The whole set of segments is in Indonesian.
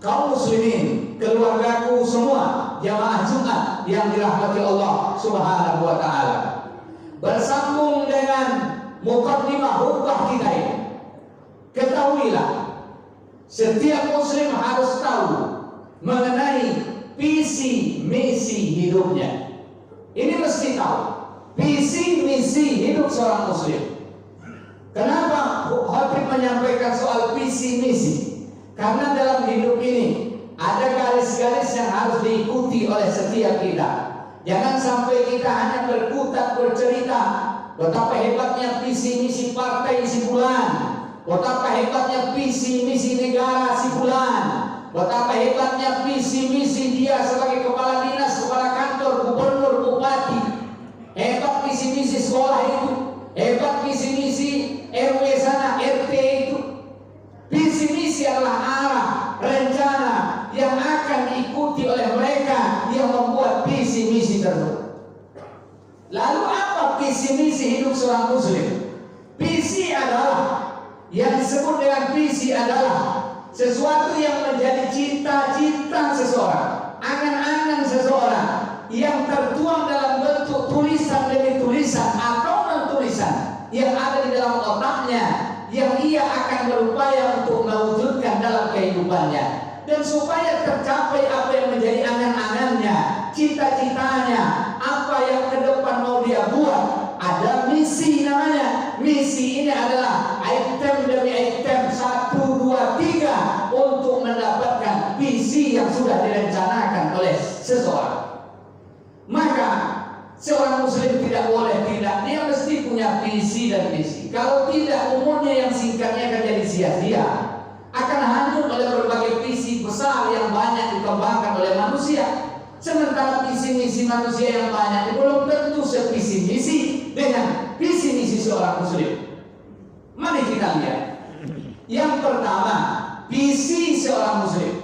kaum muslimin, keluargaku semua, jamaah Jumat yang dirahmati Allah Subhanahu wa taala. Bersambung dengan mukaddimah khutbah kita ini. Ketahuilah, setiap muslim harus tahu mengenai visi misi hidupnya. Ini mesti tahu visi misi hidup seorang muslim. Kenapa Habib menyampaikan soal visi misi? Karena dalam hidup ini ada garis-garis yang harus diikuti oleh setiap kita. Jangan sampai kita hanya berkutat bercerita betapa hebatnya visi misi partai si fulan, betapa hebatnya visi misi negara si fulan, betapa hebatnya visi misi dia sebagai kepala dinas, kepala kantor, gubernur, bupati, hebat visi misi sekolah itu, hebat visi misi RW sana, RT itu. Visi misi adalah arah, rencana yang akan diikuti oleh mereka yang membuat visi misi tersebut. Lalu apa visi misi hidup seorang muslim? Visi adalah, yang disebut dengan visi adalah sesuatu yang menjadi cita-cita seseorang, angan-angan seseorang yang tertuang dalam bentuk tulisan demi tulisan atau non-tulisan yang ada di dalam otaknya, yang ia akan berupaya untuk mewujudkan dalam kehidupannya. Dan supaya tercapai apa yang menjadi angan-angannya, cita-citanya, apa yang ke depan mau dia buat, ada misi namanya. Misi ini adalah item demi item, 1, 2, 3 untuk mendapatkan visi yang sudah direncanakan oleh seseorang. Maka seorang muslim tidak boleh tidak, dia mesti punya visi dan misi. Kalau tidak, umurnya yang singkatnya akan jadi sia-sia, akan hanyut oleh berbagai visi besar yang banyak dikembangkan oleh manusia. Sementara visi misi manusia yang banyak belum tentu sevisi misi dengan visi misi seorang muslim. Mari kita lihat. Yang pertama, visi seorang muslim.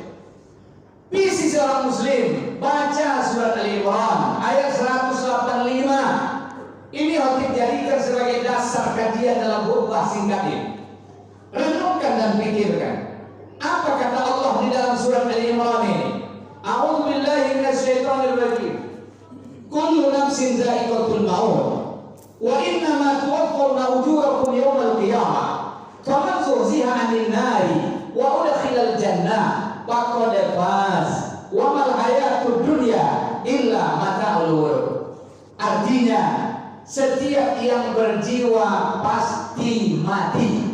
Visi seorang muslim, baca surat Al-Imran ayat 185. Ini Habib jadikan sebagai dasar kajian dalam khutbah singkat ini. Renungkan dan pikirkan. Apa kata Allah di dalam surat Al-Imran ini? A'udzu billahi minasyaitonir rajim. Kullu nafsin dha'iqatul maut wa innama tuwaffawna ujurakum yawmal qiyamah. Faman zuhziha 'anil nari wa udkhilal jannah faqad faz. Wa mal hayatud dunya illa mata'ul ghurur. Artinya, setiap yang berjiwa pasti mati.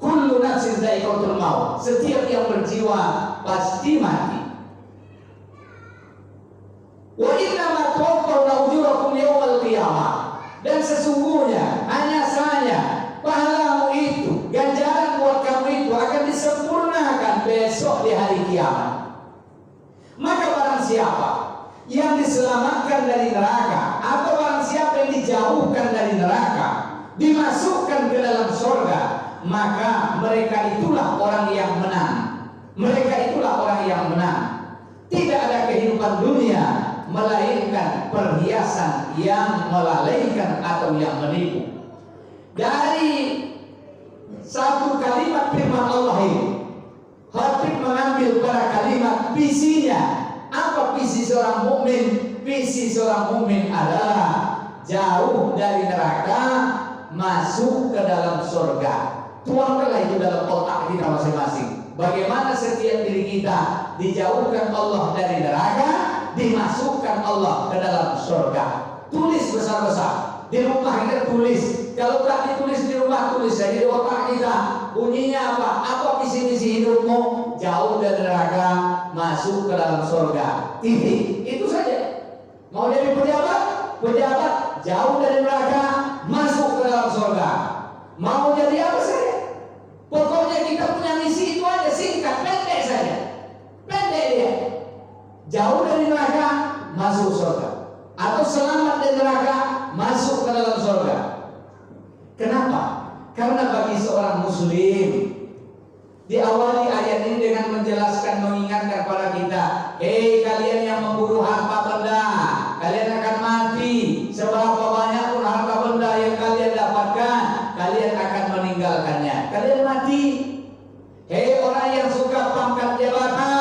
Kullu nafsin dha'iqatul maut. Setiap yang berjiwa pasti mati. Wa innama tuwaffawna ujurakum yawmal qiyamah. Dan sesungguhnya hanya saja pahalamu itu, ganjaran buat kamu itu akan disempurnakan besok di hari kiamat. Maka barang siapa yang diselamatkan dari neraka atau barang siapa yang dijauhkan dari neraka, dimasukkan ke dalam surga, maka mereka itulah orang yang menang. Mereka itulah orang yang menang. Tidak ada kehidupan dunia melainkan perhiasan yang melalaikan atau yang menipu. Dari satu kalimat firman Allah ini, Habib mengambil para kalimat visinya. Apa visi seorang mukmin? Visi seorang mukmin adalah jauh dari neraka, masuk ke dalam surga. Tuangkanlah itu dalam otak kita masing-masing. Bagaimana setiap diri kita dijauhkan Allah dari neraka, dimasukkan Allah ke dalam surga. Tulis besar-besar di rumah kita, tulis. Kalau tak ditulis di rumah, tulis saja di otak kita. Bunyinya apa? Apa visi misi hidupmu? Jauh dari neraka, masuk ke dalam surga. Titik. Itu saja. Mau jadi pejabat? Pejabat jauh dari neraka, masuk ke dalam surga. Mau jadi apa saja? Pokoknya kita punya misi itu aja, singkat, pendek saja. Pendek dia. Jauh dari neraka, masuk surga. Atau selamat dari neraka, masuk ke dalam surga. Kenapa? Karena bagi seorang muslim, diawali ayat ini dengan menjelaskan, mengingatkan kepada kita, hei kalian yang memburu harta benda, kalian akan mati. Seberapa banyak pun harta benda yang kalian dapatkan, kalian akan meninggalkannya. Kalian mati. Hei orang yang suka pangkat jabatan,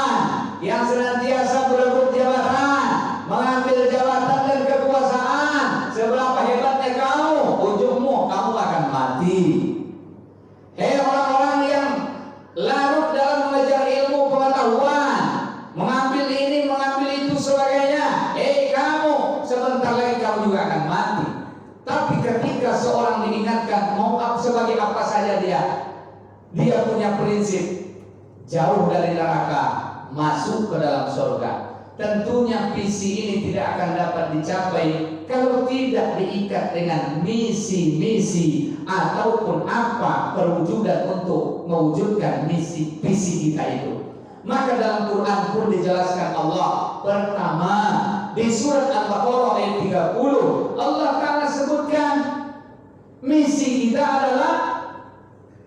jauh dari neraka, masuk ke dalam surga. Tentunya visi ini tidak akan dapat dicapai kalau tidak diikat dengan misi-misi ataupun apa perwujudan untuk mewujudkan visi kita itu. Maka dalam Quran pun dijelaskan Allah. Pertama, di surat Al-Baqarah ayat 30, Allah Ta'ala sebutkan misi kita adalah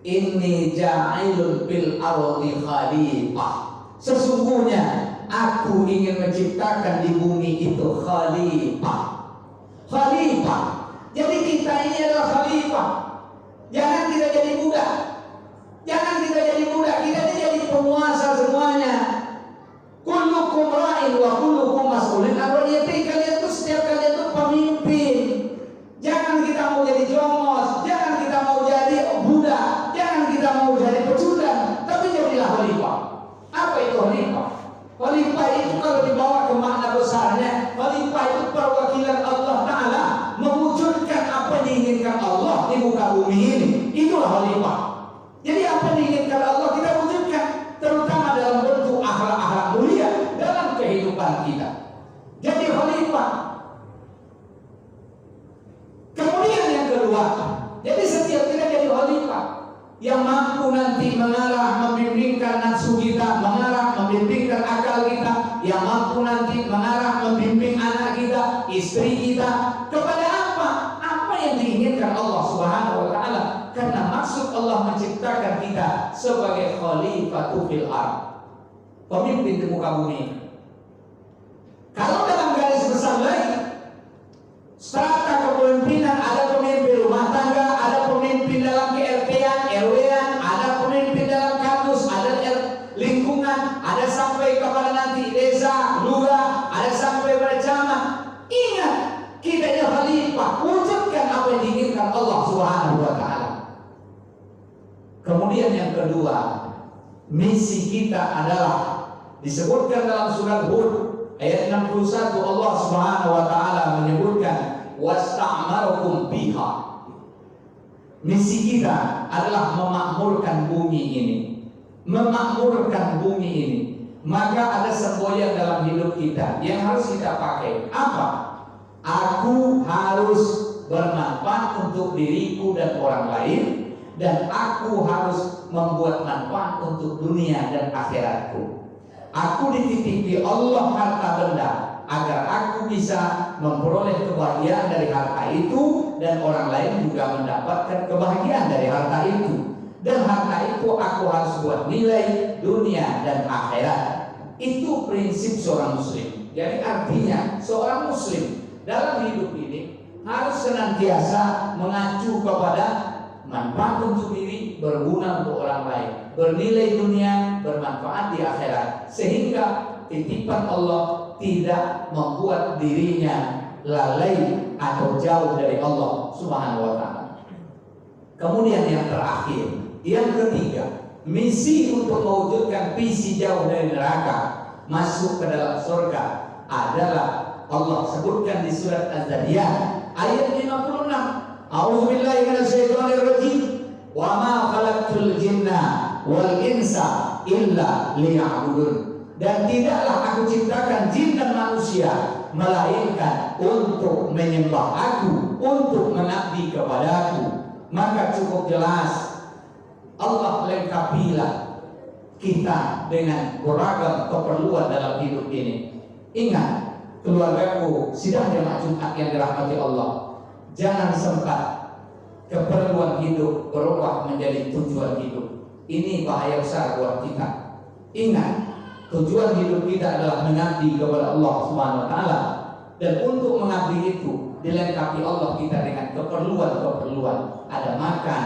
inni ja'ilun bil ardi khalifah. Sesungguhnya aku ingin menciptakan di bumi itu khalifah. Khalifah. Jadi kita ini adalah khalifah. Jangan kita jadi budak. Jangan kita jadi budak. Kita ini jadi penguasa semuanya. Kullukum ra'in wa kullukum mas'ulun an ra'iyatihi. Kalian itu setiap kalian itu pemimpin. Jangan kita mau jadi jongos. Jangan kita mau jadi budak. Jangan kita mau jadi pecundang. Tapi jadilah khalifah. Apa itu khalifah? Khalifah itu kalau dibawa ke makna besarnya, khalifah itu perwakilan Allah Ta'ala mewujudkan apa yang diinginkan Allah di muka bumi ini. Itulah khalifah. Jadi apa yang diinginkan Allah kita wujudkan, terutama dalam bentuk akhlak-akhlak mulia dalam kehidupan kita. Jadi khalifah. Kemudian yang kedua, jadi setiap kita jadi khalifah yang mampu nanti mengarah, membimbingkan nafsu kita, mengarah, membimbingkan akal kita, yang mampu nanti mengarah, membimbing anak kita, istri kita kepada apa? Apa yang diinginkan Allah Subhanahu wa Ta'ala. Karena maksud Allah menciptakan kita sebagai khalifatu fil ardh, pemimpin di muka bumi. Kalau dalam garis besar lain, strata kepemimpinan, ada pemimpin rumah tangga, ada pemimpin dalam KRT-an, RW-an, ada pemimpin dalam kampus, ada lingkungan, ada sampai kepada nanti desa, lurah, ada sampai pada camat. Ingat, kita ini khalifah, wujudkan apa yang diinginkan Allah Subhanahu wa Ta'ala. Kemudian yang kedua, misi kita adalah disebutkan dalam surat Hud ayat 61, Allah Subhanahu wa Ta'ala menyebutkan wasta'marakum biha. Misi kita adalah memakmurkan bumi ini. Memakmurkan bumi ini. Maka ada semboyan dalam hidup kita yang harus kita pakai. Apa? Aku harus bermanfaat untuk diriku dan orang lain, dan aku harus membuat manfaat untuk dunia dan akhiratku. Aku dititipi Allah harta benda agar aku bisa memperoleh kebahagiaan dari harta itu, dan orang lain juga mendapatkan kebahagiaan dari harta itu. Dan harta itu aku harus buat nilai dunia dan akhirat. Itu prinsip seorang muslim. Jadi artinya seorang muslim dalam hidup ini harus senantiasa mengacu kepada manfaat untuk diri, berguna untuk orang lain, bernilai dunia, bermanfaat di akhirat, sehingga titipan Allah tidak membuat dirinya lalai atau jauh dari Allah Subhanahu wa Ta'ala. Kemudian yang terakhir, yang ketiga, misi untuk mewujudkan visi jauh dari neraka, masuk ke dalam surga adalah Allah sebutkan di surat Az-Zariyat ayat 56. A'udzubillahi minasyaitonir rajim. Wa ma khalaqtul jinna wal insa illa liya'budun. Dan tidaklah aku ciptakan jin dan manusia melainkan untuk menyembah aku, untuk mengabdi kepadaku. Maka cukup jelas Allah lengkapilah kita dengan beragam keperluan dalam hidup ini. Ingat, keluargaku sidang jemaah Jumat yang dirahmati Allah, jangan sempat keperluan hidup berubah menjadi tujuan hidup. Ini bahaya besar buat kita. Ingat, tujuan hidup kita adalah mengabdi kepada Allah Subhanahu wa Ta'ala, dan untuk mengabdi itu dilengkapi Allah kita dengan keperluan-keperluan. Ada makan,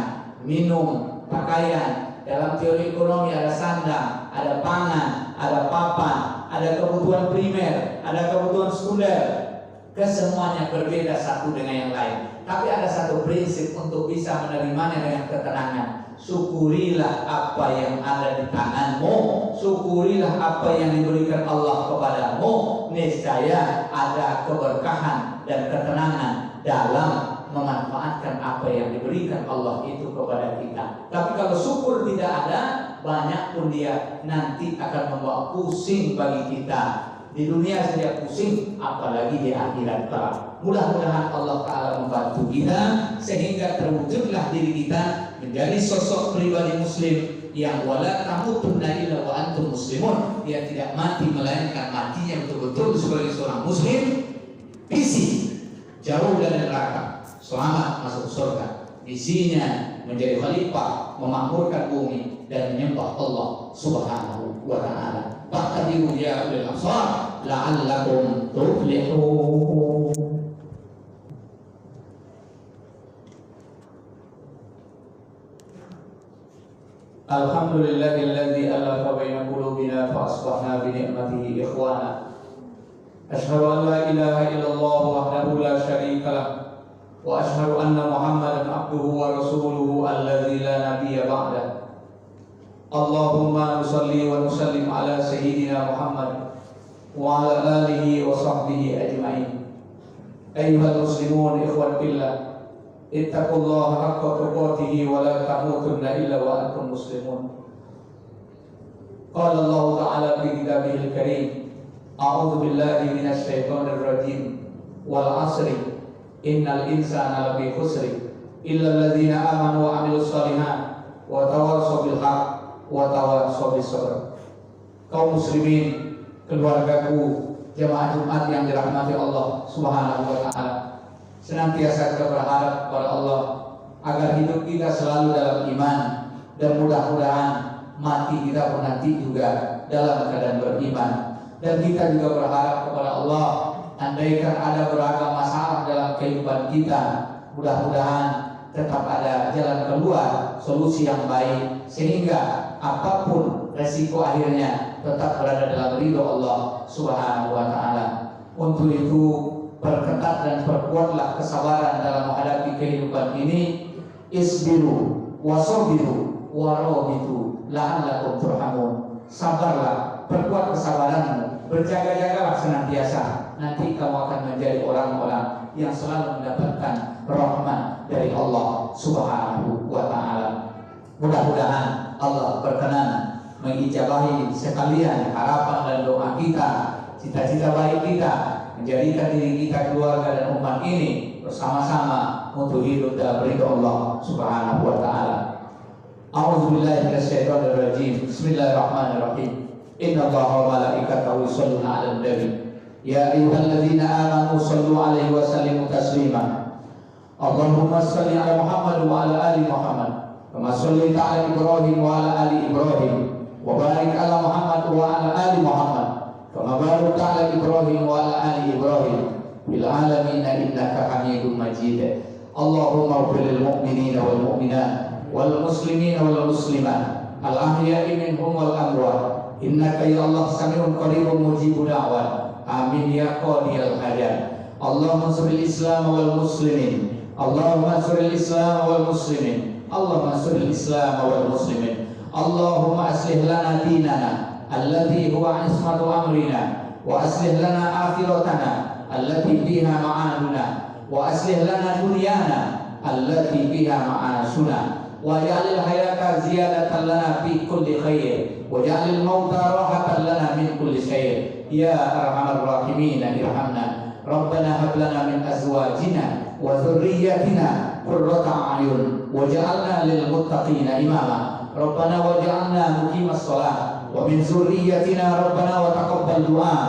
minum, pakaian. Dalam teori ekonomi ada sandang, ada pangan, ada papan, ada kebutuhan primer, ada kebutuhan sekunder. Kesemuanya berbeda satu dengan yang lain, tapi ada satu prinsip untuk bisa menerimanya dengan ketenangan. Syukurilah apa yang ada di tanganmu, syukurilah apa yang diberikan Allah kepadamu. Niscaya ada keberkahan dan ketenangan dalam memanfaatkan apa yang diberikan Allah itu kepada kita. Tapi kalau syukur tidak ada, banyak pun dia nanti akan membawa pusing bagi kita. Di dunia saja pusing, apalagi di akhirat kelak. Mudah-mudahan Allah Ta'ala membantu kita sehingga terwujudlah diri kita menjadi sosok pribadi muslim yang wala tamutunna illa wa antum muslimun. Dia tidak mati melainkan matinya betul-betul sebagai seorang muslim, visi jauh dari neraka, selamat masuk surga. Visinya menjadi khalifah, memakmurkan bumi dan menyembah Allah Subhanahu wa Ta'ala. Faqadiru ya ulil absar la'allakum tuflihun. Alhamdulillahilladzi alafa baina qulubina fa asbahna bi ni'matihi ikhwana. Asyhadu an la ilaha illallah wahdahu la syarika lah wa asyhadu anna Muhammadan abduhu wa rasuluhu alladzi la nabiyya ba'dah. Allahumma nusalli wa nusallim ala sayyidina Muhammad wa ala alihi wa sahbihi ajma'in. Ayyuhal muslimun ikhwan fillah, ittaqullaha haqqa tuqatih wa la tamutunna illa wa antum muslimun. Qala Allah Ta'ala fi kitabihil karim, a'udzu billahi minasy syaithanir rajim, wal 'asri innal insana lafi khusri illa alladzina amanu wa 'amilus shalihat wa tawassaw bil haqq wa tawassaw bis sabr. Kaum muslimin, keluargaku, jemaah Jumat yang dirahmati Allah Subhanahu wa Ta'ala, senantiasa kita berharap kepada Allah agar hidup kita selalu dalam iman, dan mudah-mudahan mati kita pun nanti juga dalam keadaan beriman. Dan kita juga berharap kepada Allah, andaikan ada beragam masalah dalam kehidupan kita, mudah-mudahan tetap ada jalan keluar, solusi yang baik, sehingga apapun resiko akhirnya tetap berada dalam ridho Allah Subhanahu wa Ta'ala. Untuk itu perketat dan perkuatlah kesabaran dalam menghadapi kehidupan ini. Isbiru wasabiru warabitu la'allakum turhamun. Sabarlah, perkuat kesabaranmu, berjaga-jagalah senantiasa. Nanti kamu akan menjadi orang-orang yang selalu mendapatkan rahmat dari Allah Subhanahu wa Ta'ala. Mudah-mudahan Allah berkenan mengijabahi sekalian harapan dan doa kita, cita-cita baik kita, menjadikan diri kita, keluarga dan umat ini bersama-sama untuk hidup dalam ridha Allah Subhanahu wa Ta'ala. A'udzu billahi minasyaitonir rajim. Bismillahirrahmanirrahim. Innallaha wa malaikatahu yusholluna 'alan nabi. Ya ayyuhalladzina amanu shallu 'alaihi wa sallimu taslima. Allahumma shalli 'ala Muhammad wa 'ala ali Muhammad kama shallaita 'ala Ibrahim wa 'ala ali Ibrahim wa barik 'ala Muhammad wa 'ala ali Muhammad kama barakta 'ala Ibrahim wa 'ala ali Ibrahim fil 'alamin innaka Hamidum Majid. Allahumma ighfir lil mu'minina wal mu'minat wal muslimina wal muslimat al ahya'i minhum wal amwat innaka ya Allah sami'un qaribun mujibud da'wat. Amin ya qadiyal hajat. Allahumma ansuril Islam wal muslimin. Allahumma ansuril Islam wal muslimin. Allahumma ansuril Islam wal muslimin. Allahumma aslih lana dinana alladhi huwa ismatu amrina wa aslih lana akhiratana allati fiha ma'aduna wa aslih lana dunyana allati fiha ma'asuna wa ja'alil hayata ziyadatan lana fi kulli khair wa ja'alil mauta rahatan lana min kulli syai'. Ya arhamar rahimin irhamna. Rabbana hab lana min azwajina wa dhurriyyatina qurrata a'yun waj'alna lil muttaqina imama. Rabbana waj'alna muqimas shalah wa min dzurriyyatina rabbana wa taqabbal du'a.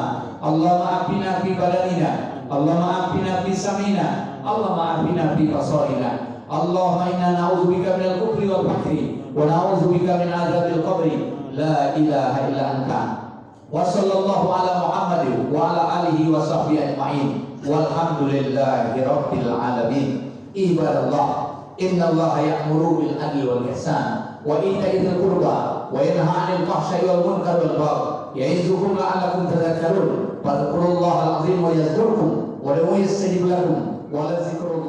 Allahumma afina fi badanina, Allahumma afina fi samina, Allahumma afina fi basarina. Allahumma inna na'udzubika minal kufri wal fakri wa na'udzubika min adzabil qabri. La ilaha illa anta. Wa sallallahu ala Muhammadin wa ala alihi wa sahbihi ajma'in. Walhamdulillahi rabbil alamin. Ibadallah, innallaha ya'muru bil adli wal ihsan wa ita'i dzil qurba wa yanha 'anil fahsya'i wal munkari wal baghi ya'izukum la'allakum tadhakkarun. Fadhkurullahal 'azim wa yadhkurkum wa la yastajib lakum wa la dzikrullahi